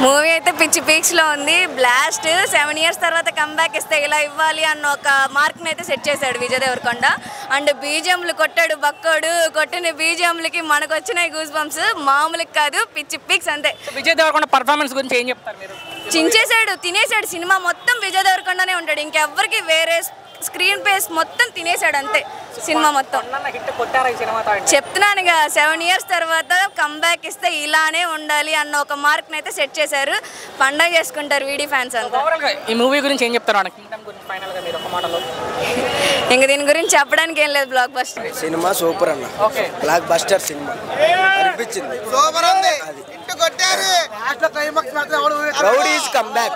Movie అయితే పిచ్చి పీక్స్లో ఉంది. బ్లాస్ట్ 7 years తర్వాత కంబ్యాక్ ఇస్తే ఇలా ఇవ్వాలి అన్న ఒక మార్క్ని అయితే సెట్ చేశాడు విజయ్ దేవరకొండ. అండ్ బీజిఎంలు కొట్టాడు బక్కోడు. కొట్టిన బీజిఎంలకి మనకు వచ్చినాయి గూస్ బంప్స్. మామూలుగా కాదు, పిచ్చి పీక్స్ అంతే. విజయ్ దేవరకొండ పర్ఫార్మెన్స్ గురించి ఏం చెప్తారు మీరు? చించేశాడు, తినేశాడు. సినిమా మొత్తం విజయ్ దేవరకొండనే ఉంటాడు. ఇంకెవ్వరికి వేరే స్క్రీన్ పేస్ మొత్తం తినేశాడు అంతే. సినిమా మొత్తం చెప్తున్నానుగా 7 years తర్వాత కంబ్యాక్ ఇస్తే ఇలానే ఉండాలి అన్న ఒక మార్క్ని అయితే సెట్ చేశారు. పండగ చేసుకుంటారు వీడి ఫ్యాన్స్ అంతా. ఈ మూవీ గురించి ఏం చెప్తారు? ఇంక దీని గురించి చెప్పడానికి ఏం లేదు. బ్లాక్ బస్టర్ సినిమా సూపర్ అన్న. బ్లాక్ బస్టర్ సినిమా అనిపించింది. రౌడీస్ కంబ్యాక్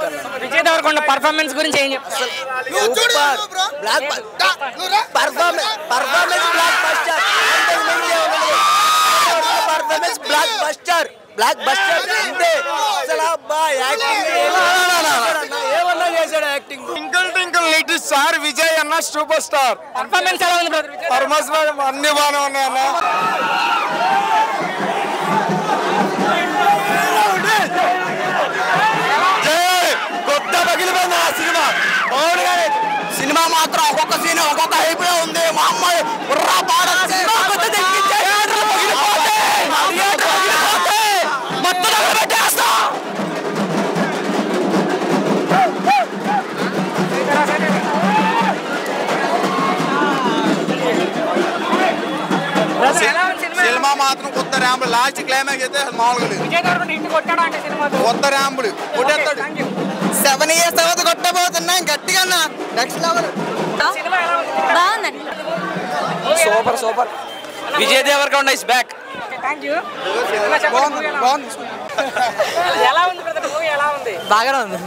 అన్న. విజయ్ దేవరకొండ పర్ఫార్మెన్స్ గురించి ఏం చెప్తారు? సూపర్ పర్ఫార్మెన్స్ బ్లాక్ బస్టర్ అంతే. అసలు అబ్బా యాక్టింగ్ ఏమన్నా చేశాడు. Acting twinkle little star Vijay అన్న సూపర్ స్టార్. పర్ఫార్మెన్స్ ఎలా ఉంది? పర్ఫార్మెన్స్ అన్ని బాగానే ఉన్నాయి అన్న. కొత్త పగిలిపోయింది ఆ సినిమా. సినిమా మాత్రం ఒక్కొక్క సీన్ ఒక్కొక్క హైప్ లో ఉంది. మా అమ్మాయి సినిమా మాత్రం కొత్త ర్యాంపులు. లాస్ట్ క్లైమాక్స్ అయితే మామూలుగా కొత్త ర్యాంపులు కొట్టేస్తాడు. 7 years తర్వాత కొట్టబోతున్నా గట్టిగా. Next level. Super Vijay Deverakonda is back. ఎలా ఉంది బ్రదర్? మూవీ ఎలా ఉంది? బాగానే ఉంది.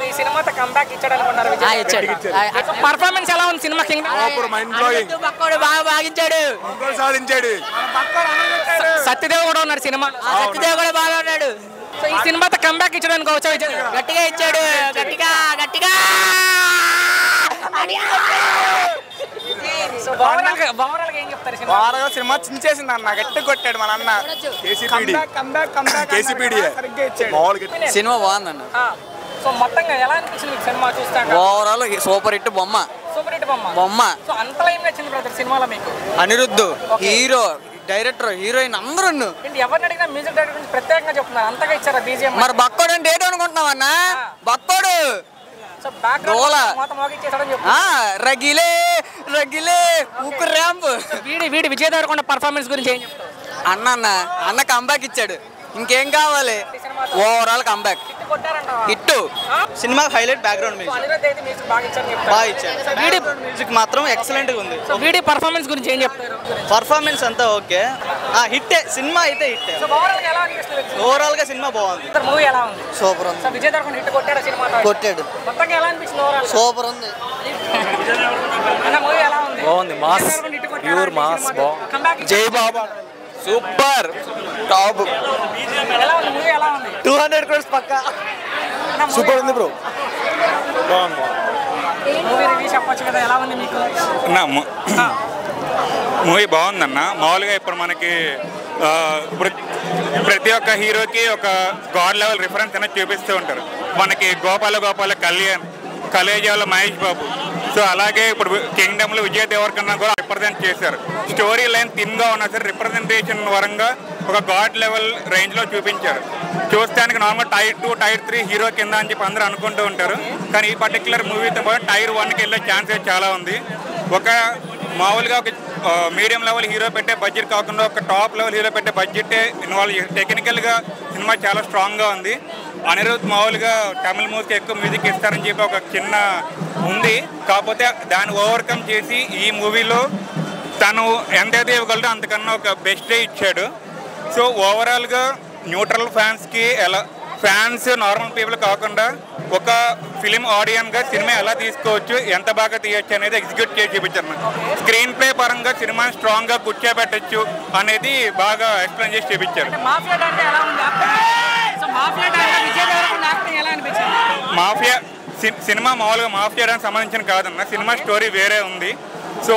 ఈ సినిమాతో కంబ్యాక్ ఇచ్చాడు అనుకున్నారు విజయ్? ఇచ్చాడు. పర్ఫార్మెన్స్ ఎలా ఉంది సినిమా? బాగా బాగించాడు, సాధించాడు. సత్యదేవ్ కూడా ఉన్నారు సినిమా. సత్యదేవ్ కూడా బాగా ఉన్నాడు. సో ఈ సినిమాతో కంబ్యాక్ ఇచ్చాడు అనుకోవచ్చా విజయ్? గట్టిగా ఇచ్చాడు, గట్టిగా. సినిమా చించేసింది అన్న. గట్టి కొట్టాడు మన అన్న. సినిమా బాగుందన్న. సో మొత్తంగా ఎలా అనిపించింది సినిమా చూస్తాక? ఓవరాల్ సూపర్ హిట్ బొమ్మ. సో అంతలా ఏం నచ్చింది బ్రదర్ సినిమాలో మీకు? అనిరుద్ధ్ హీరో, డైరెక్టర్, హీరోయిన్ అందరూ. ఎవరిని అడిగినా మ్యూజిక్ డైరెక్టర్ గురించి ప్రత్యేకంగా చెప్తున్నారు. అంతగా ఇచ్చారా బీజిఎం? మరి బక్కోడు అంటే ఏంటో అనుకుంటున్నావు అన్న? బక్కోడు రగిలే ఊకు ర్యాంప్. వీడి విజయ్ దేవరకొండ పర్ఫార్మెన్స్ గురించి ఏం చెప్తారు? అన్న కంబ్యాక్ ఇచ్చాడు. ఇంకేం కావాలి? Overall comeback hit. Cinema highlight background బాగా ఇచ్చాడు. మ్యూజిక్ మాత్రం ఎక్సలెంట్ గా ఉంది. వీడి పర్ఫార్మెన్స్ గురించి ఏం చెప్తారు? పర్ఫార్మెన్స్ అంతా ఓకే. హిట్టే సినిమా అయితే హిట్. ఓవరాల్ గా సినిమా బాగుంది. మూవీ ఎలా ఉంది? సూపర్ ఉంది. విజయ్ దేవరకొండ హిట్ కొట్టాడు సినిమా. కొట్టాడు. మొత్తంగా ఎలా అనిపించింది? ఓవరాల్ సూపర్ ఉంది. మూవీ ఎలా ఉంది? బాగుంది. Mass, pure mass. జై బాబా సూపర్ టాప్. 200 crores పక్కా. సూపర్ ఉంది బ్రో. మూవీ బాగుందన్న. మామూలుగా ఇప్పుడు మనకి ఇప్పుడు ప్రతి ఒక్క హీరోకి ఒక గాడ్ లెవెల్ రిఫరెన్స్ అనేది చూపిస్తూ ఉంటారు. మనకి గోపాల కళ్యాణ్, కలేజాలో మహేష్ బాబు. సో అలాగే ఇప్పుడు కింగ్డమ్లో విజయ్ దేవరకొండ కూడా రిప్రజెంట్ చేశారు. స్టోరీ లైన్ థిన్గా ఉన్నా సరే రిప్రజెంటేషన్ వరంగా ఒక గాడ్ లెవెల్ రేంజ్లో చూపించారు. చూస్తానికి నార్మల్ టైర్ 2, టైర్ 3 హీరో కింద అని చెప్పి అందరూ అనుకుంటూ ఉంటారు. కానీ ఈ పర్టికులర్ మూవీతో పాటు టైర్ 1కి వెళ్ళే ఛాన్సెస్ చాలా ఉంది. ఒక మామూలుగా ఒక మీడియం లెవెల్ హీరో పెట్టే బడ్జెట్ కాకుండా ఒక టాప్ లెవెల్ హీరో పెట్టే బడ్జెట్ ఇన్వాల్వ్ చేసి టెక్నికల్గా సినిమా చాలా స్ట్రాంగ్గా ఉంది. అనిరుద్ధ్ మామూలుగా తమిళ మూవీకి ఎక్కువ మ్యూజిక్ ఇస్తారని చెప్పి ఒక చిన్న ఉంది. కాకపోతే దాన్ని ఓవర్కమ్ చేసి ఈ మూవీలో తను ఎంతైతే ఇవ్వగలడో అంతకన్నా ఒక బెస్టే ఇచ్చాడు. సో ఓవరాల్గా న్యూట్రల్ ఫ్యాన్స్కి ఫ్యాన్స్ నార్మల్ పీపుల్ కాకుండా ఒక ఫిలిం ఆడియన్గా సినిమా ఎలా తీసుకోవచ్చు, ఎంత బాగా తీయచ్చు అనేది ఎగ్జిక్యూట్ చేసి చూపించారు. స్క్రీన్ ప్లే పరంగా సినిమా స్ట్రాంగ్గా కూర్చోబెట్టచ్చు అనేది బాగా ఎక్స్ప్లెయిన్ చేసి చూపించారు. మాఫియా సినిమా మామూలుగా మాఫియా దానికి సంబంధించిన కాదన్న. సినిమా స్టోరీ వేరే ఉంది. సో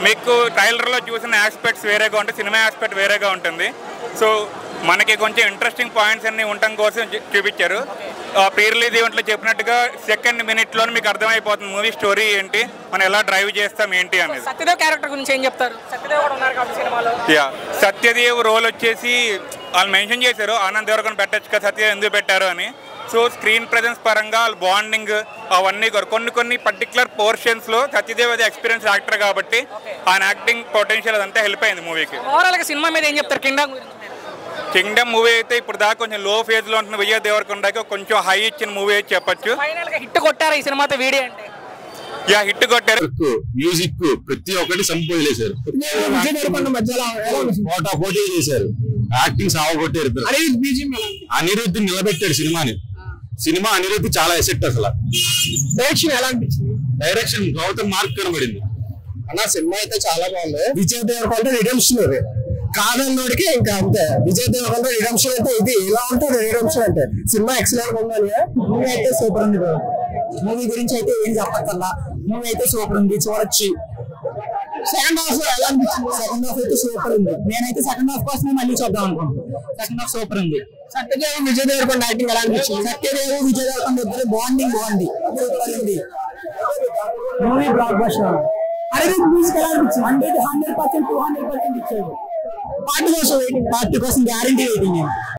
మీకు ట్రైలర్లో చూసిన ఆస్పెక్ట్స్ వేరేగా ఉంటాయి, సినిమా ఆస్పెక్ట్ వేరేగా ఉంటుంది. సో మనకి కొంచెం ఇంట్రెస్టింగ్ పాయింట్స్ అన్ని ఉండటం కోసం చూపించారు. ప్రీ రిలీజ్ ఈవెంట్లో చెప్పినట్టుగా సెకండ్ మినిట్లోనే మీకు అర్థమైపోతుంది మూవీ స్టోరీ ఏంటి, మనం ఎలా డ్రైవ్ చేస్తాం ఏంటి అనేది. సత్యదేవ్ క్యారెక్టర్ గురించి ఏం చెప్తారు? సత్యదేవ్ కూడా ఉన్నారు కాబట్టి సినిమాలో. సత్యదేవ్ రోల్ వచ్చేసి వాళ్ళు మెన్షన్ చేశారు, ఆనంద్ దేవరకొండ పెట్టచ్చు కదా, సత్యదేవ్ ఎందుకు పెట్టారు అని. సో స్క్రీన్ ప్రెజెన్స్ పరంగా వాళ్ళ బాండింగ్ అవన్నీ కొన్ని పర్టికులర్ పోర్షన్స్లో సత్యదేవ్ అది ఎక్స్పీరియన్స్ యాక్టర్ కాబట్టి ఆయన యాక్టింగ్ పొటెన్షియల్ అదంతా హెల్ప్ అయింది మూవీకి. ఓవరాల్గా సినిమా మీద ఏం చెప్తారు? కింగ్డమ్ మూవీ అయితే ఇప్పుడు దాకా కొంచెం లో ఫేజ్ లో ఉంటున్న విజయ్ దేవరకొండకి కొంచెం హై ఇచ్చిన మూవీ అయితే చెప్పొచ్చు. హిట్ కొట్టారు ఈ సినిమాతో వీడియో అంటే. హిట్ కొట్టారు. మ్యూజిక్ ప్రతి ఒక్కటి సంపోలేశారు, పోటీ చేశారు, యాక్టింగ్ సావగొట్టారు. అనిరుద్ధ్ నిలబెట్టాడు సినిమా అనిరుద్ధ్ చాలా ఎసెట్. అసలు డైరెక్షన్ ఎలా అనిపించింది? డైరెక్షన్ గౌతమ్ మార్క్ కనబడింది అన్న. సినిమా అయితే చాలా బాగుంది. విజయ్ దేవరకొండ రిడెంప్షన్ కాదన్నోడికి ఇంకా అంతే. విజయ్ దేవరకొండ రిడెంప్షన్ అంటే ఇది ఇలా ఉంటుంది. రిడెంప్షన్ అంటే సినిమా ఎక్సలెంట్ ఉండాలి. మూవీ అయితే సూపర్ ఉంది. మూవీ గురించి అయితే ఏం చెప్పక్కర్లా, మూవీ అయితే సూపర్ ఉంది, చూడొచ్చు. సెకండ్ హాఫ్ ఎలా అనిపించింది? సెకండ్ హాఫ్ అయితే సూపర్ ఉంది. నేనైతే సెకండ్ హాఫ్ కోసమే మళ్ళీ చూద్దాం అనుకుంటున్నాను. సెకండ్ హాఫ్ సూపర్ ఉంది. సత్యదేవ్ విజయ్ దేవరకొండ యాక్టింగ్ ఎలా అనిపించింది? సత్యదేవ్ విజయ్ దేవరకొండ ఇద్దరు బాగుంది సూపర్ ఉంది. Movie block buster. Anirudh music ఎలా అనిపించింది? 100% 200% ఇచ్చాడు. పార్టీ కోసం గ్యారంటీ వెయిటింగ్.